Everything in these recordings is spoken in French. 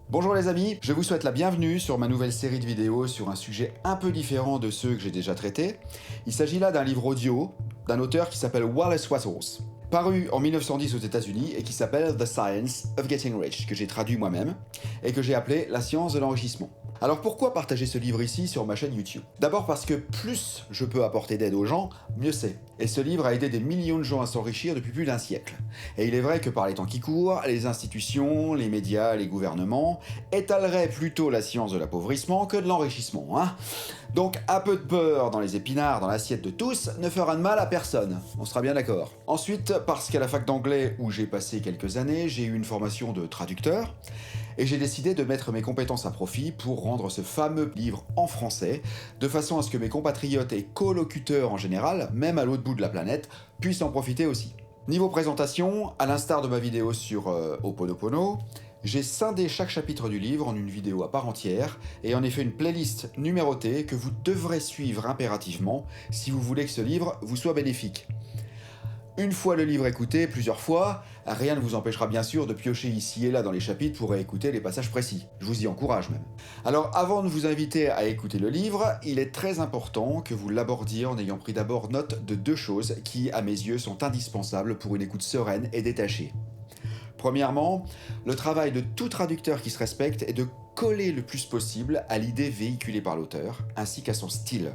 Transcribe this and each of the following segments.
Bonjour les amis, je vous souhaite la bienvenue sur ma nouvelle série de vidéos sur un sujet un peu différent de ceux que j'ai déjà traités. Il s'agit là d'un livre audio d'un auteur qui s'appelle Wallace Wattles, paru en 1910 aux États-Unis et qui s'appelle The Science of Getting Rich, que j'ai traduit moi-même et que j'ai appelé La science de l'enrichissement. Alors pourquoi partager ce livre ici sur ma chaîne YouTube? D'abord parce que plus je peux apporter d'aide aux gens, mieux c'est. Et ce livre a aidé des millions de gens à s'enrichir depuis plus d'un siècle. Et il est vrai que par les temps qui courent, les institutions, les médias, les gouvernements étaleraient plutôt la science de l'appauvrissement que de l'enrichissement, hein. Donc un peu de beurre dans les épinards, dans l'assiette de tous, ne fera de mal à personne, on sera bien d'accord. Ensuite, parce qu'à la fac d'anglais où j'ai passé quelques années, j'ai eu une formation de traducteur, et j'ai décidé de mettre mes compétences à profit pour rendre ce fameux livre en français, de façon à ce que mes compatriotes et colocuteurs en général, même à l'autre bout de la planète, puissent en profiter aussi. Niveau présentation, à l'instar de ma vidéo sur Ho'oponopono, j'ai scindé chaque chapitre du livre en une vidéo à part entière et en ai fait une playlist numérotée que vous devrez suivre impérativement si vous voulez que ce livre vous soit bénéfique. Une fois le livre écouté, plusieurs fois, rien ne vous empêchera bien sûr de piocher ici et là dans les chapitres pour écouter les passages précis. Je vous y encourage même. Alors avant de vous inviter à écouter le livre, il est très important que vous l'abordiez en ayant pris d'abord note de deux choses qui, à mes yeux, sont indispensables pour une écoute sereine et détachée. Premièrement, le travail de tout traducteur qui se respecte est de coller le plus possible à l'idée véhiculée par l'auteur, ainsi qu'à son style.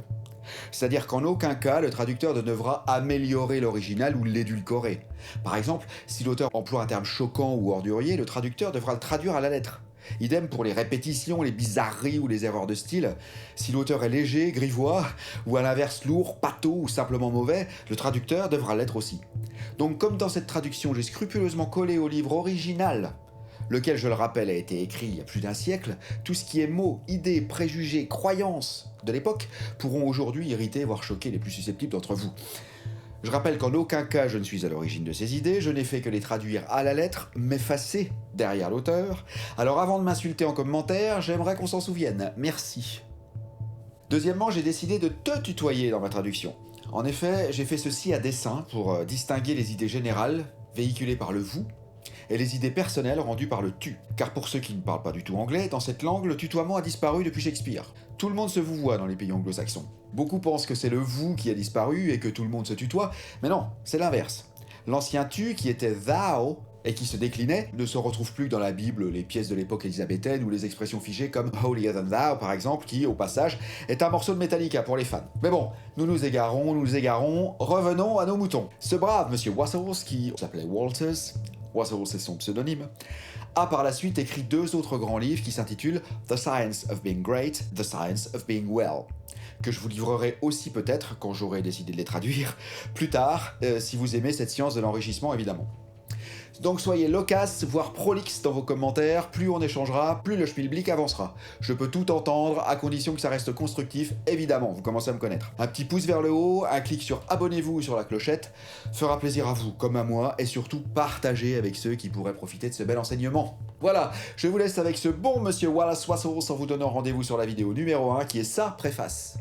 C'est-à-dire qu'en aucun cas, le traducteur ne devra améliorer l'original ou l'édulcorer. Par exemple, si l'auteur emploie un terme choquant ou ordurier, le traducteur devra le traduire à la lettre. Idem pour les répétitions, les bizarreries ou les erreurs de style. Si l'auteur est léger, grivois, ou à l'inverse lourd, pâteau ou simplement mauvais, le traducteur devra l'être aussi. Donc comme dans cette traduction, j'ai scrupuleusement collé au livre original, lequel, je le rappelle, a été écrit il y a plus d'un siècle, tout ce qui est mots, idées, préjugés, croyances de l'époque pourront aujourd'hui irriter, voire choquer les plus susceptibles d'entre vous. Je rappelle qu'en aucun cas je ne suis à l'origine de ces idées, je n'ai fait que les traduire à la lettre, m'effacer derrière l'auteur. Alors avant de m'insulter en commentaire, j'aimerais qu'on s'en souvienne. Merci. Deuxièmement, j'ai décidé de te tutoyer dans ma traduction. En effet, j'ai fait ceci à dessein pour distinguer les idées générales véhiculées par le vous et les idées personnelles rendues par le tu. Car pour ceux qui ne parlent pas du tout anglais, dans cette langue, le tutoiement a disparu depuis Shakespeare. Tout le monde se vouvoie dans les pays anglo-saxons. Beaucoup pensent que c'est le vous qui a disparu et que tout le monde se tutoie, mais non, c'est l'inverse. L'ancien tu, qui était thou, et qui se déclinait, ne se retrouve plus dans la Bible, les pièces de l'époque élisabéthaine ou les expressions figées comme holier than thou par exemple, qui, au passage, est un morceau de Metallica pour les fans. Mais bon, nous nous égarons, revenons à nos moutons. Ce brave monsieur Wattles, qui s'appelait Walters, Wattles c'est son pseudonyme, a par la suite écrit deux autres grands livres qui s'intitulent The Science of Being Great, The Science of Being Well, que je vous livrerai aussi peut-être, quand j'aurai décidé de les traduire, plus tard, si vous aimez cette science de l'enrichissement évidemment. Donc soyez loquaces, voire prolixes dans vos commentaires, plus on échangera, plus le schmilblick avancera. Je peux tout entendre, à condition que ça reste constructif, évidemment, vous commencez à me connaître. Un petit pouce vers le haut, un clic sur abonnez-vous ou sur la clochette, fera plaisir à vous, comme à moi, et surtout partagez avec ceux qui pourraient profiter de ce bel enseignement. Voilà, je vous laisse avec ce bon monsieur Wallace Wattles en vous donnant rendez-vous sur la vidéo numéro 1 qui est sa préface.